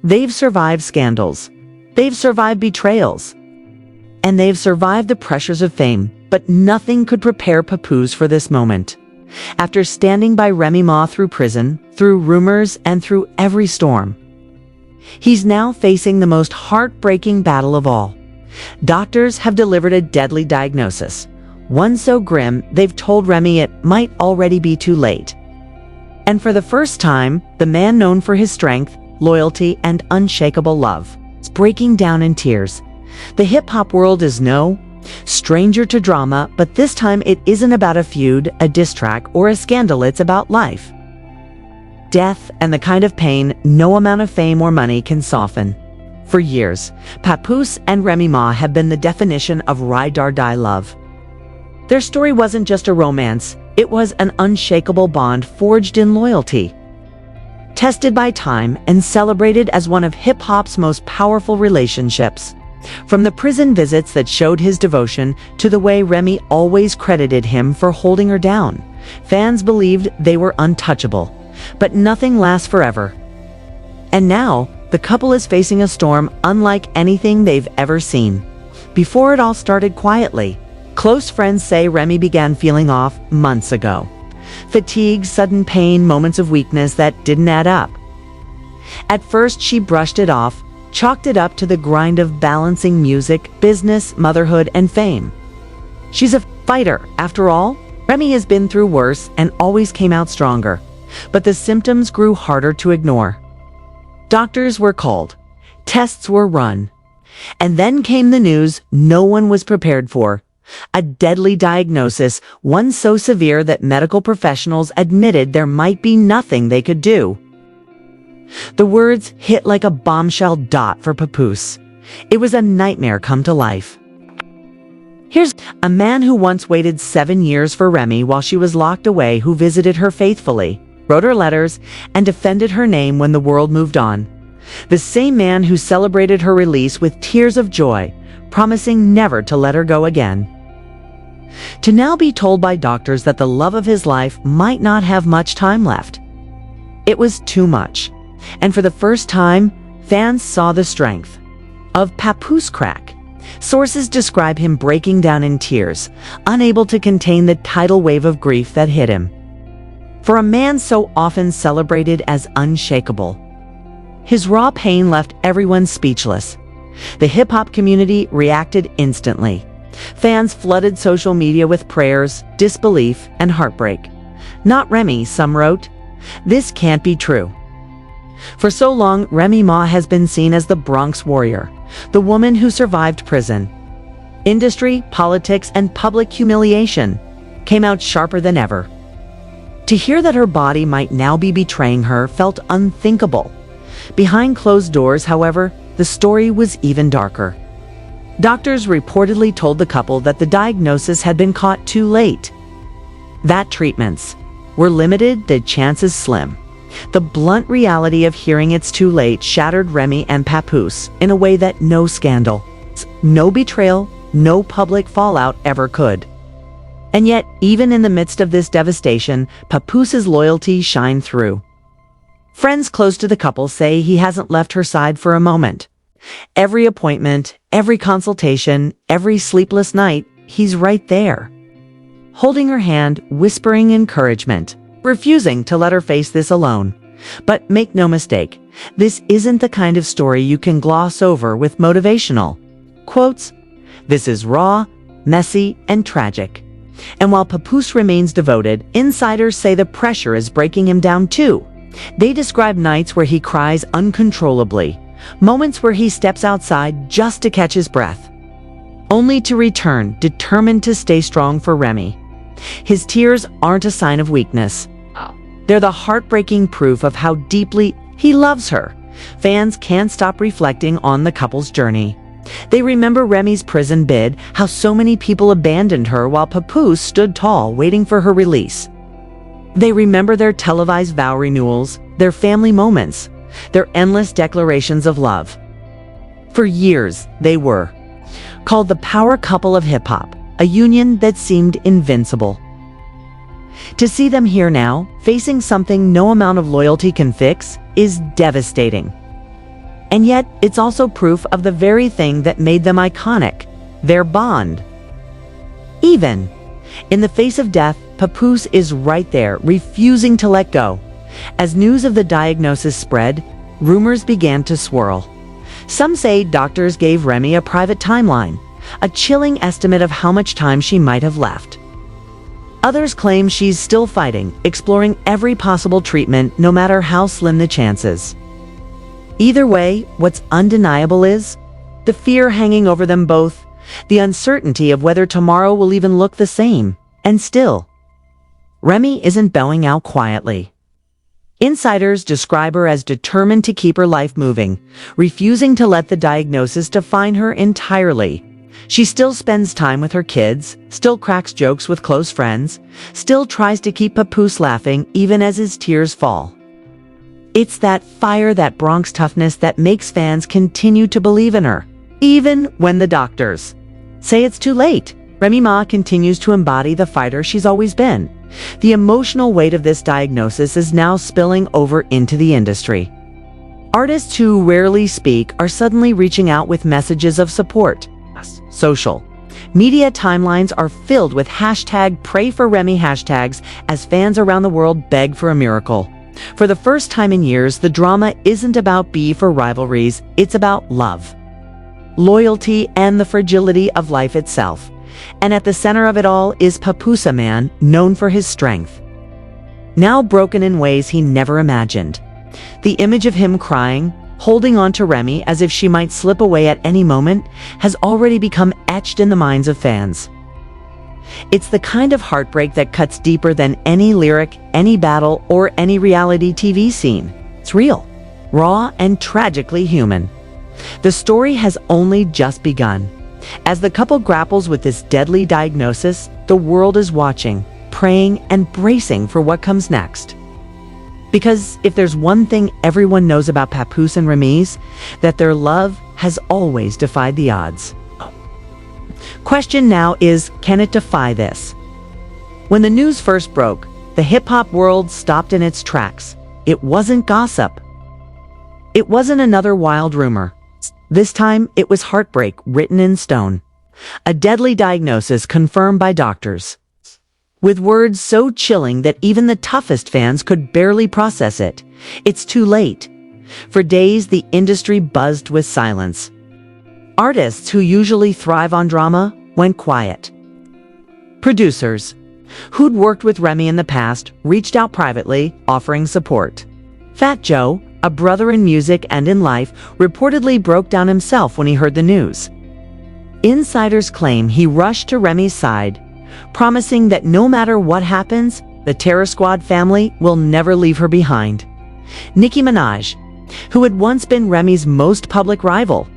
They've survived scandals. They've survived betrayals. And they've survived the pressures of fame, but nothing could prepare Papoose for this moment. After standing by Remy Ma through prison, through rumors, and through every storm, he's now facing the most heartbreaking battle of all. Doctors have delivered a deadly diagnosis, one so grim they've told Remy it might already be too late. And for the first time, the man known for his strength, loyalty, and unshakable love is breaking down in tears. The hip-hop world is no stranger to drama, but this time it isn't about a feud, a diss track, or a scandal. It's about life, death, and the kind of pain no amount of fame or money can soften. For years, Papoose and Remy Ma have been the definition of ride or die love. Their story wasn't just a romance, it was an unshakable bond forged in loyalty, tested by time, and celebrated as one of hip-hop's most powerful relationships. From the prison visits that showed his devotion to the way Remy always credited him for holding her down, fans believed they were untouchable. But nothing lasts forever. And now, the couple is facing a storm unlike anything they've ever seen. Before it all started quietly, close friends say Remy began feeling off months ago. Fatigue, sudden pain, moments of weakness that didn't add up. At first, she brushed it off, chalked it up to the grind of balancing music, business, motherhood, and fame. She's a fighter, after all. Remy has been through worse and always came out stronger. But the symptoms grew harder to ignore. Doctors were called. Tests were run. And then came the news no one was prepared for. A deadly diagnosis, one so severe that medical professionals admitted there might be nothing they could do. The words hit like a bombshell dot for Papoose. It was a nightmare come to life. Here's a man who once waited 7 years for Remy while she was locked away, who visited her faithfully, wrote her letters, and defended her name when the world moved on. The same man who celebrated her release with tears of joy, promising never to let her go again. To now be told by doctors that the love of his life might not have much time left. It was too much. And for the first time, fans saw the strength of Papoose crack. Sources describe him breaking down in tears, unable to contain the tidal wave of grief that hit him. For a man so often celebrated as unshakable, his raw pain left everyone speechless. The hip-hop community reacted instantly. Fans flooded social media with prayers, disbelief, and heartbreak. "Not Remy," some wrote. "This can't be true." For so long, Remy Ma has been seen as the Bronx warrior, the woman who survived prison. Industry, politics, and public humiliation came out sharper than ever. To hear that her body might now be betraying her felt unthinkable. Behind closed doors, however, the story was even darker. Doctors reportedly told the couple that the diagnosis had been caught too late, that treatments were limited, the chances slim. The blunt reality of hearing it's too late shattered Remy and Papoose in a way that no scandal, no betrayal, no public fallout ever could. And yet, even in the midst of this devastation, Papoose's loyalty shined through. Friends close to the couple say he hasn't left her side for a moment. Every appointment, every consultation, every sleepless night, he's right there, holding her hand, whispering encouragement, refusing to let her face this alone. But make no mistake, this isn't the kind of story you can gloss over with motivational quotes. This is raw, messy, and tragic. And while Papoose remains devoted, insiders say the pressure is breaking him down too. They describe nights where he cries uncontrollably, moments where he steps outside just to catch his breath, only to return determined to stay strong for Remy. His tears aren't a sign of weakness. They're the heartbreaking proof of how deeply he loves her. Fans can't stop reflecting on the couple's journey. They remember Remy's prison bid, how so many people abandoned her while Papoose stood tall waiting for her release. They remember their televised vow renewals, their family moments, their endless declarations of love. For years, they were called the power couple of hip-hop, a union that seemed invincible. To see them here now, facing something no amount of loyalty can fix, is devastating. And yet, it's also proof of the very thing that made them iconic, their bond. Even in the face of death, Papoose is right there, refusing to let go. As news of the diagnosis spread, rumors began to swirl. Some say doctors gave Remy a private timeline, a chilling estimate of how much time she might have left. Others claim she's still fighting, exploring every possible treatment, no matter how slim the chances. Either way, what's undeniable is the fear hanging over them both, the uncertainty of whether tomorrow will even look the same, and still, Remy isn't bowing out quietly. Insiders describe her as determined to keep her life moving, refusing to let the diagnosis define her entirely. She still spends time with her kids, still cracks jokes with close friends, still tries to keep Papoose laughing even as his tears fall. It's that fire, that Bronx toughness that makes fans continue to believe in her, even when the doctors say it's too late. Remy Ma continues to embody the fighter she's always been. The emotional weight of this diagnosis is now spilling over into the industry. Artists who rarely speak are suddenly reaching out with messages of support. Social media timelines are filled with #PrayForRemy hashtags as fans around the world beg for a miracle. For the first time in years, the drama isn't about beef or rivalries, it's about love, loyalty, and the fragility of life itself. And at the center of it all is Papoose, a man known for his strength, now broken in ways he never imagined. The image of him crying, holding on to Remy as if she might slip away at any moment, has already become etched in the minds of fans. It's the kind of heartbreak that cuts deeper than any lyric, any battle, or any reality TV scene. It's real, raw, and tragically human. The story has only just begun. As the couple grapples with this deadly diagnosis, the world is watching, praying, and bracing for what comes next. Because if there's one thing everyone knows about Papoose and Remy's, that their love has always defied the odds. Question now is, can it defy this? When the news first broke, the hip-hop world stopped in its tracks. It wasn't gossip. It wasn't another wild rumor. This time, it was heartbreak written in stone. A deadly diagnosis confirmed by doctors, with words so chilling that even the toughest fans could barely process it. It's too late. For days, the industry buzzed with silence. Artists who usually thrive on drama went quiet. Producers, who'd worked with Remy in the past, reached out privately, offering support. Fat Joe, a brother in music and in life, reportedly broke down himself when he heard the news. Insiders claim he rushed to Remy's side, promising that no matter what happens, the Terror Squad family will never leave her behind. Nicki Minaj, who had once been Remy's most public rival,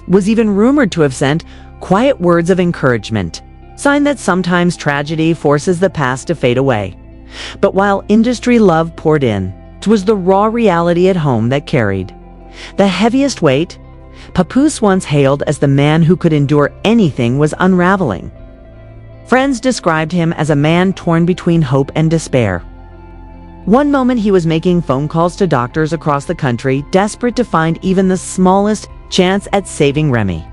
was even rumored to have sent quiet words of encouragement, sign that sometimes tragedy forces the past to fade away. But while industry love poured in, it was the raw reality at home that carried the heaviest weight. Papoose, once hailed as the man who could endure anything, was unraveling. Friends described him as a man torn between hope and despair. One moment he was making phone calls to doctors across the country, desperate to find even the smallest chance at saving Remy.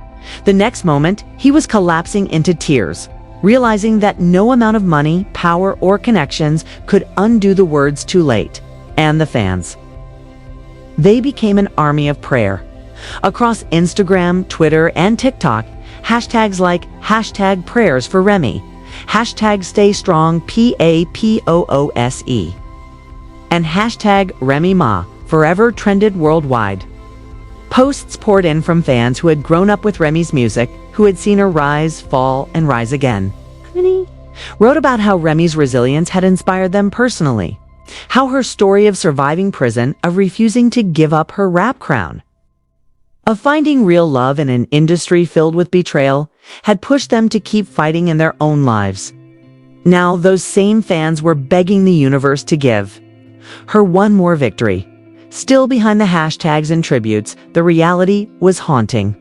The next moment, he was collapsing into tears, realizing that no amount of money, power, or connections could undo the words "too late." And the fans, they became an army of prayer. Across Instagram, Twitter, and TikTok, hashtags like #PrayersForRemy, #StayStrong PAPOOSE, and #RemyMa forever trended worldwide. Posts poured in from fans who had grown up with Remy's music, who had seen her rise, fall, and rise again. Many wrote about how Remy's resilience had inspired them personally, how her story of surviving prison, of refusing to give up her rap crown, of finding real love in an industry filled with betrayal, had pushed them to keep fighting in their own lives. Now those same fans were begging the universe to give her one more victory. Still behind the hashtags and tributes, the reality was haunting.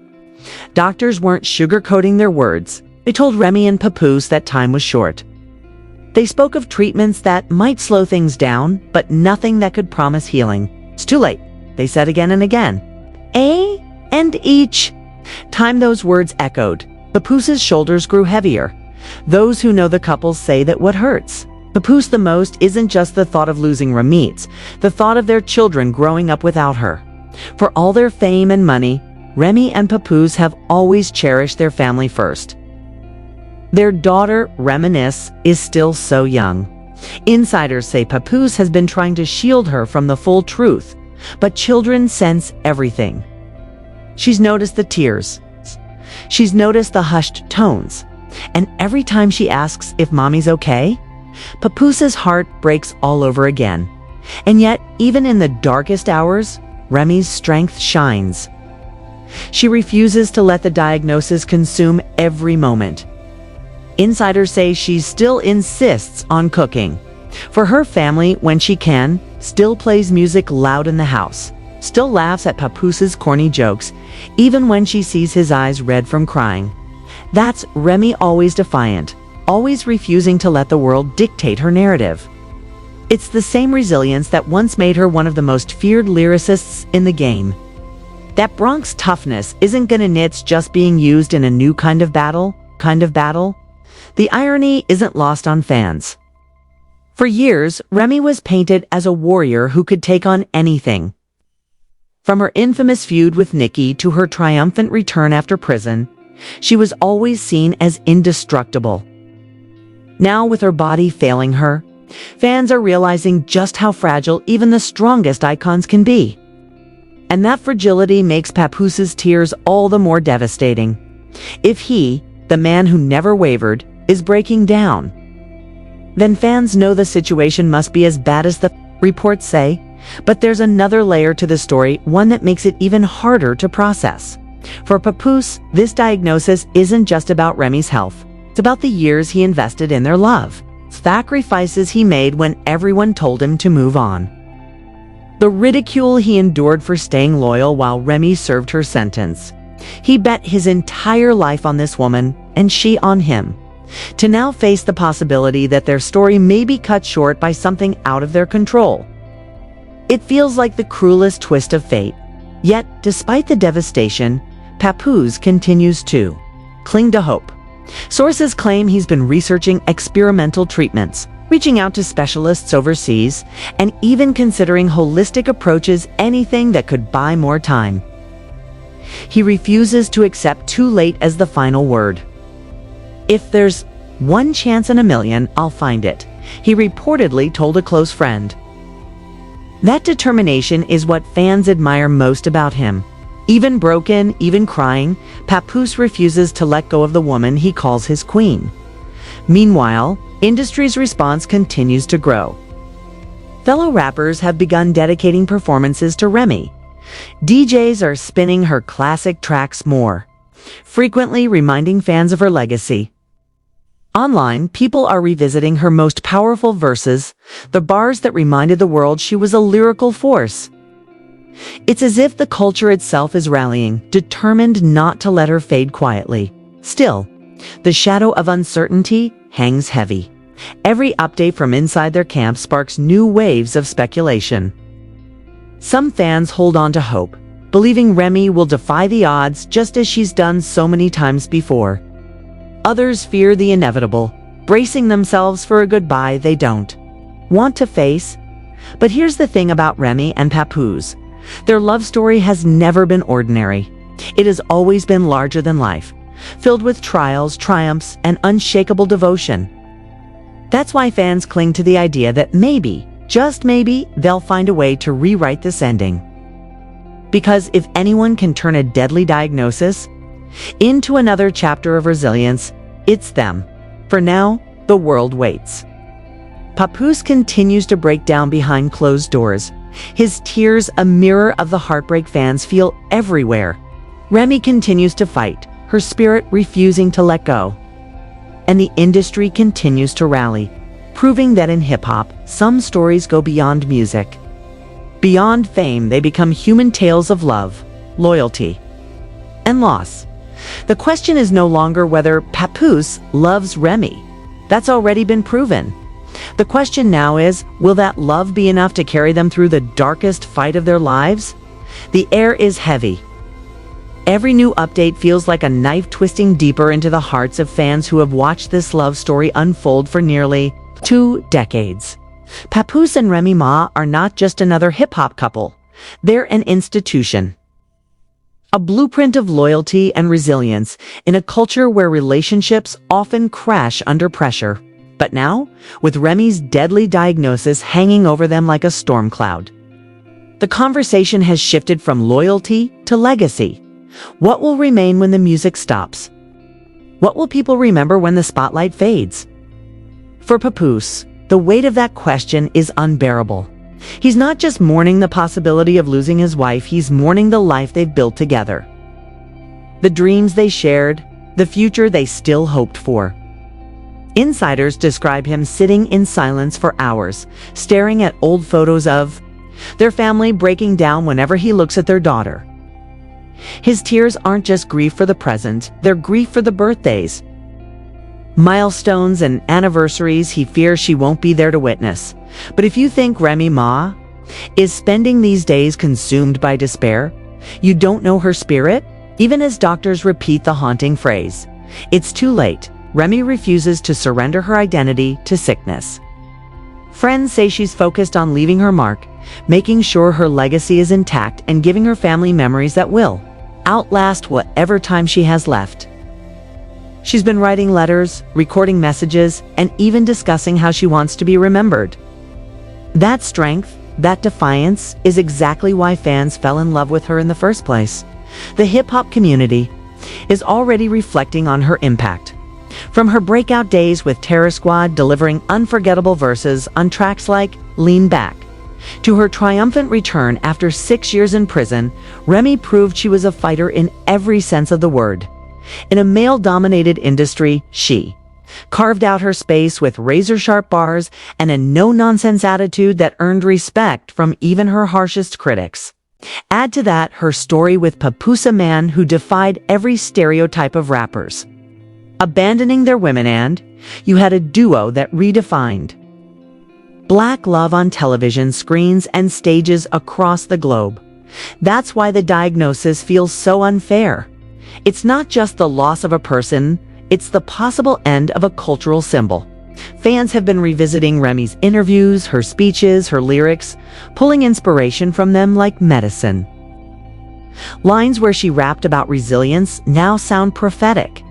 Doctors weren't sugarcoating their words. They told Remy and Papoose that time was short. They spoke of treatments that might slow things down, but nothing that could promise healing. It's too late, they said again and again. A and each time those words echoed, Papoose's shoulders grew heavier. Those who know the couple say that what hurts Papoose the most isn't just the thought of losing Remy, the thought of their children growing up without her. For all their fame and money, Remy and Papoose have always cherished their family first. Their daughter, Reminisce, is still so young. Insiders say Papoose has been trying to shield her from the full truth, but children sense everything. She's noticed the tears. She's noticed the hushed tones. And every time she asks if mommy's okay, Papoose's heart breaks all over again. And yet, even in the darkest hours, Remy's strength shines. She refuses to let the diagnosis consume every moment. Insiders say she still insists on cooking. For her family, when she can, still plays music loud in the house, still laughs at Papoose's corny jokes, even when she sees his eyes red from crying. That's Remy, always defiant, always refusing to let the world dictate her narrative. It's the same resilience that once made her one of the most feared lyricists in the game. That Bronx toughness isn't gonna knits just being used in a new kind of battle. The irony isn't lost on fans. For years, Remy was painted as a warrior who could take on anything. From her infamous feud with Nicky to her triumphant return after prison, she was always seen as indestructible. Now, with her body failing her, fans are realizing just how fragile even the strongest icons can be. And that fragility makes Papoose's tears all the more devastating. If he, the man who never wavered, is breaking down, then fans know the situation must be as bad as the reports say. But there's another layer to the story, one that makes it even harder to process. For Papoose, this diagnosis isn't just about Remy's health. It's about the years he invested in their love, sacrifices he made when everyone told him to move on, the ridicule he endured for staying loyal while Remy served her sentence. He bet his entire life on this woman, and she on him, to now face the possibility that their story may be cut short by something out of their control. It feels like the cruelest twist of fate. Yet, despite the devastation, Papoose continues to cling to hope. Sources claim he's been researching experimental treatments, reaching out to specialists overseas, and even considering holistic approaches, anything that could buy more time. He refuses to accept too late as the final word. "If there's one chance in a million, I'll find it," he reportedly told a close friend. That determination is what fans admire most about him. Even broken, even crying, Papoose refuses to let go of the woman he calls his queen. Meanwhile, industry's response continues to grow. Fellow rappers have begun dedicating performances to Remy. DJs are spinning her classic tracks more, frequently reminding fans of her legacy. Online, people are revisiting her most powerful verses, the bars that reminded the world she was a lyrical force. It's as if the culture itself is rallying, determined not to let her fade quietly. Still, the shadow of uncertainty hangs heavy. Every update from inside their camp sparks new waves of speculation. Some fans hold on to hope, believing Remy will defy the odds just as she's done so many times before. Others fear the inevitable, bracing themselves for a goodbye they don't want to face. But here's the thing about Remy and Papoose. Their love story has never been ordinary. It has always been larger than life, filled with trials, triumphs, and unshakable devotion. That's why fans cling to the idea that maybe, just maybe, they'll find a way to rewrite this ending. Because if anyone can turn a deadly diagnosis into another chapter of resilience, it's them. For now, the world waits. Papoose continues to break down behind closed doors, his tears a mirror of the heartbreak fans feel everywhere. Remy continues to fight, her spirit refusing to let go. And the industry continues to rally, proving that in hip-hop, some stories go beyond music. Beyond fame, they become human tales of love, loyalty, and loss. The question is no longer whether Papoose loves Remy. That's already been proven. The question now is, will that love be enough to carry them through the darkest fight of their lives? The air is heavy. Every new update feels like a knife twisting deeper into the hearts of fans who have watched this love story unfold for nearly 2 decades. Papoose and Remy Ma are not just another hip-hop couple. They're an institution. A blueprint of loyalty and resilience in a culture where relationships often crash under pressure. But now, with Remy's deadly diagnosis hanging over them like a storm cloud, the conversation has shifted from loyalty to legacy. What will remain when the music stops? What will people remember when the spotlight fades? For Papoose, the weight of that question is unbearable. He's not just mourning the possibility of losing his wife, he's mourning the life they've built together. The dreams they shared, the future they still hoped for. Insiders describe him sitting in silence for hours, staring at old photos of their family, breaking down whenever he looks at their daughter. His tears aren't just grief for the present, they're grief for the birthdays, milestones, and anniversaries he fears she won't be there to witness. But if you think Remy Ma is spending these days consumed by despair, you don't know her spirit. Even as doctors repeat the haunting phrase, "It's too late," Remy refuses to surrender her identity to sickness. Friends say she's focused on leaving her mark, making sure her legacy is intact and giving her family memories that will outlast whatever time she has left. She's been writing letters, recording messages, and even discussing how she wants to be remembered. That strength, that defiance, is exactly why fans fell in love with her in the first place. The hip-hop community is already reflecting on her impact. From her breakout days with Terror Squad delivering unforgettable verses on tracks like Lean Back, to her triumphant return after 6 years in prison, Remy proved she was a fighter in every sense of the word. In a male-dominated industry, she carved out her space with razor-sharp bars and a no-nonsense attitude that earned respect from even her harshest critics. Add to that her story with Papoose, a man who defied every stereotype of rappers, abandoning their women, and you had a duo that redefined Black love on television screens and stages across the globe. That's why the diagnosis feels so unfair. It's not just the loss of a person, it's the possible end of a cultural symbol. Fans have been revisiting Remy's interviews, her speeches, her lyrics, pulling inspiration from them like medicine. Lines where she rapped about resilience now sound prophetic.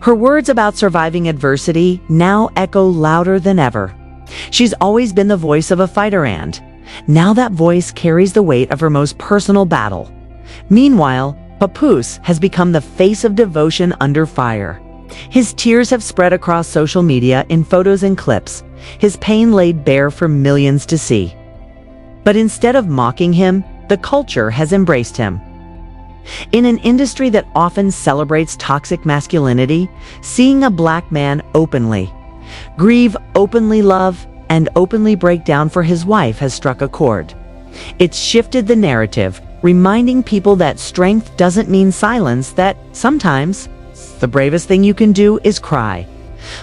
Her words about surviving adversity now echo louder than ever. She's always been the voice of a fighter, and now that voice carries the weight of her most personal battle. Meanwhile, Papoose has become the face of devotion under fire. His tears have spread across social media in photos and clips, his pain laid bare for millions to see. But instead of mocking him, the culture has embraced him. In an industry that often celebrates toxic masculinity, seeing a Black man openly grieve, openly love, and openly break down for his wife has struck a chord. It's shifted the narrative, reminding people that strength doesn't mean silence, that sometimes the bravest thing you can do is cry.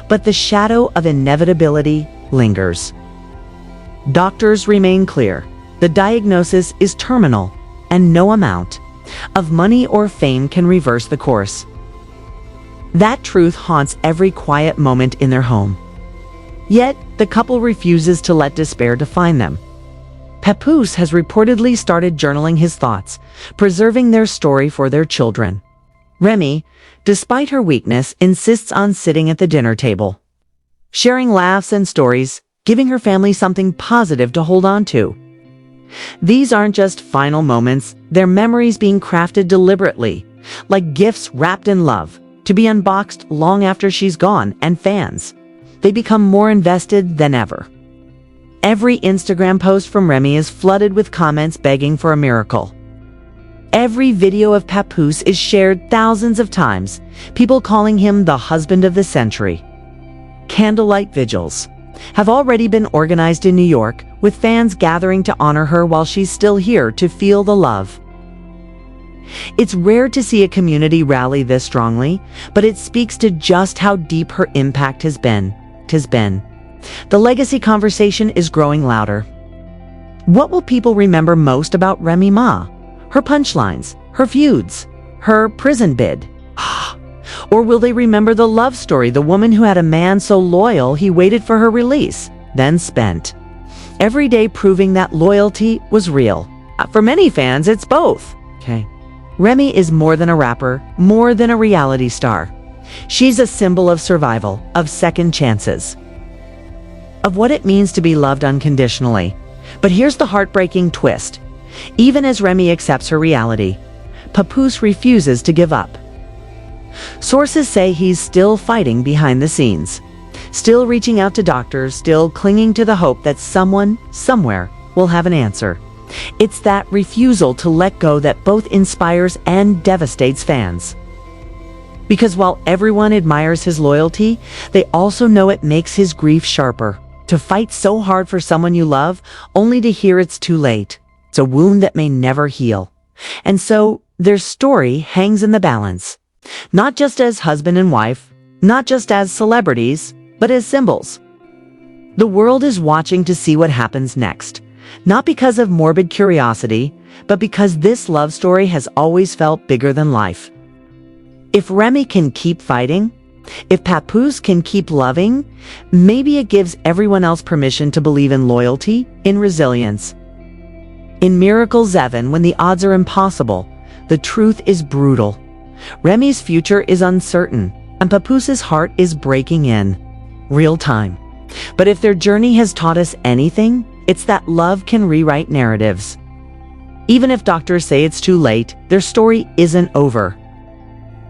But the shadow of inevitability lingers. Doctors remain clear. The diagnosis is terminal, and no amount of money or fame can reverse the course. That truth haunts every quiet moment in their home. Yet, the couple refuses to let despair define them. Papoose has reportedly started journaling his thoughts, preserving their story for their children. Remy, despite her weakness, insists on sitting at the dinner table, sharing laughs and stories, giving her family something positive to hold on to. These aren't just final moments, they're memories being crafted deliberately, like gifts wrapped in love, to be unboxed long after she's gone, and fans, they become more invested than ever. Every Instagram post from Remy is flooded with comments begging for a miracle. Every video of Papoose is shared thousands of times, people calling him the husband of the century. Candlelight vigils have already been organized in New York, with fans gathering to honor her while she's still here to feel the love. It's rare to see a community rally this strongly, but it speaks to just how deep her impact has been. The legacy conversation is growing louder. What will people remember most about Remy Ma? Her punchlines, her feuds, her prison bid? Or will they remember the love story, the woman who had a man so loyal he waited for her release, then spent every day proving that loyalty was real? For many fans, it's both. Okay. Remy is more than a rapper, more than a reality star. She's a symbol of survival, of second chances, of what it means to be loved unconditionally. But here's the heartbreaking twist. Even as Remy accepts her reality, Papoose refuses to give up. Sources say he's still fighting behind the scenes, still reaching out to doctors, still clinging to the hope that someone, somewhere, will have an answer. It's that refusal to let go that both inspires and devastates fans. Because while everyone admires his loyalty, they also know it makes his grief sharper. To fight so hard for someone you love, only to hear it's too late. It's a wound that may never heal. And so, their story hangs in the balance. Not just as husband and wife, not just as celebrities, but as symbols. The world is watching to see what happens next. Not because of morbid curiosity, but because this love story has always felt bigger than life. If Remy can keep fighting, if Papoose can keep loving, maybe it gives everyone else permission to believe in loyalty, in resilience. In Miracle 7, when the odds are impossible, the truth is brutal. Remy's future is uncertain, and Papoose's heart is breaking in real time. But if their journey has taught us anything, it's that love can rewrite narratives. Even if doctors say it's too late, their story isn't over.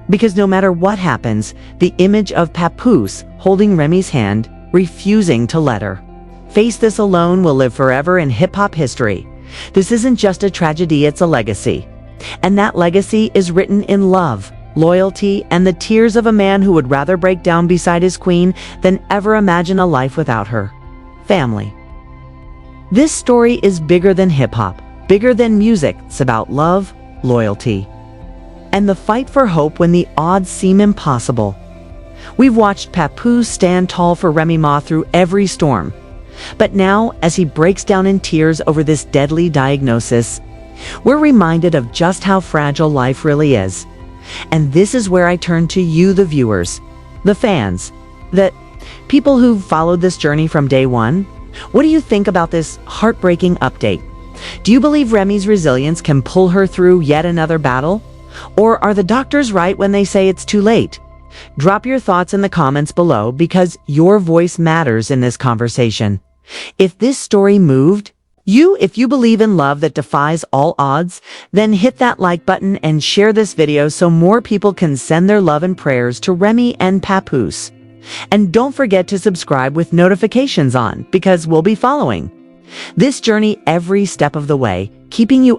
Because no matter what happens, the image of Papoose holding Remy's hand, refusing to let her face this alone, will live forever in hip-hop history. This isn't just a tragedy, it's a legacy. And that legacy is written in love, loyalty, and the tears of a man who would rather break down beside his queen than ever imagine a life without her. Family. This story is bigger than hip-hop, bigger than music. It's about love, loyalty, and the fight for hope when the odds seem impossible. We've watched Papoose stand tall for Remy Ma through every storm. But now, as he breaks down in tears over this deadly diagnosis, we're reminded of just how fragile life really is. And this is where I turn to you, the viewers, the fans, the people who've followed this journey from day one. What do you think about this heartbreaking update? Do you believe Remy's resilience can pull her through yet another battle? Or are the doctors right when they say it's too late? Drop your thoughts in the comments below, because your voice matters in this conversation. If this story moved you, if you believe in love that defies all odds, then hit that like button and share this video so more people can send their love and prayers to Remy and Papoose. And don't forget to subscribe with notifications on, because we'll be following this journey every step of the way, keeping you up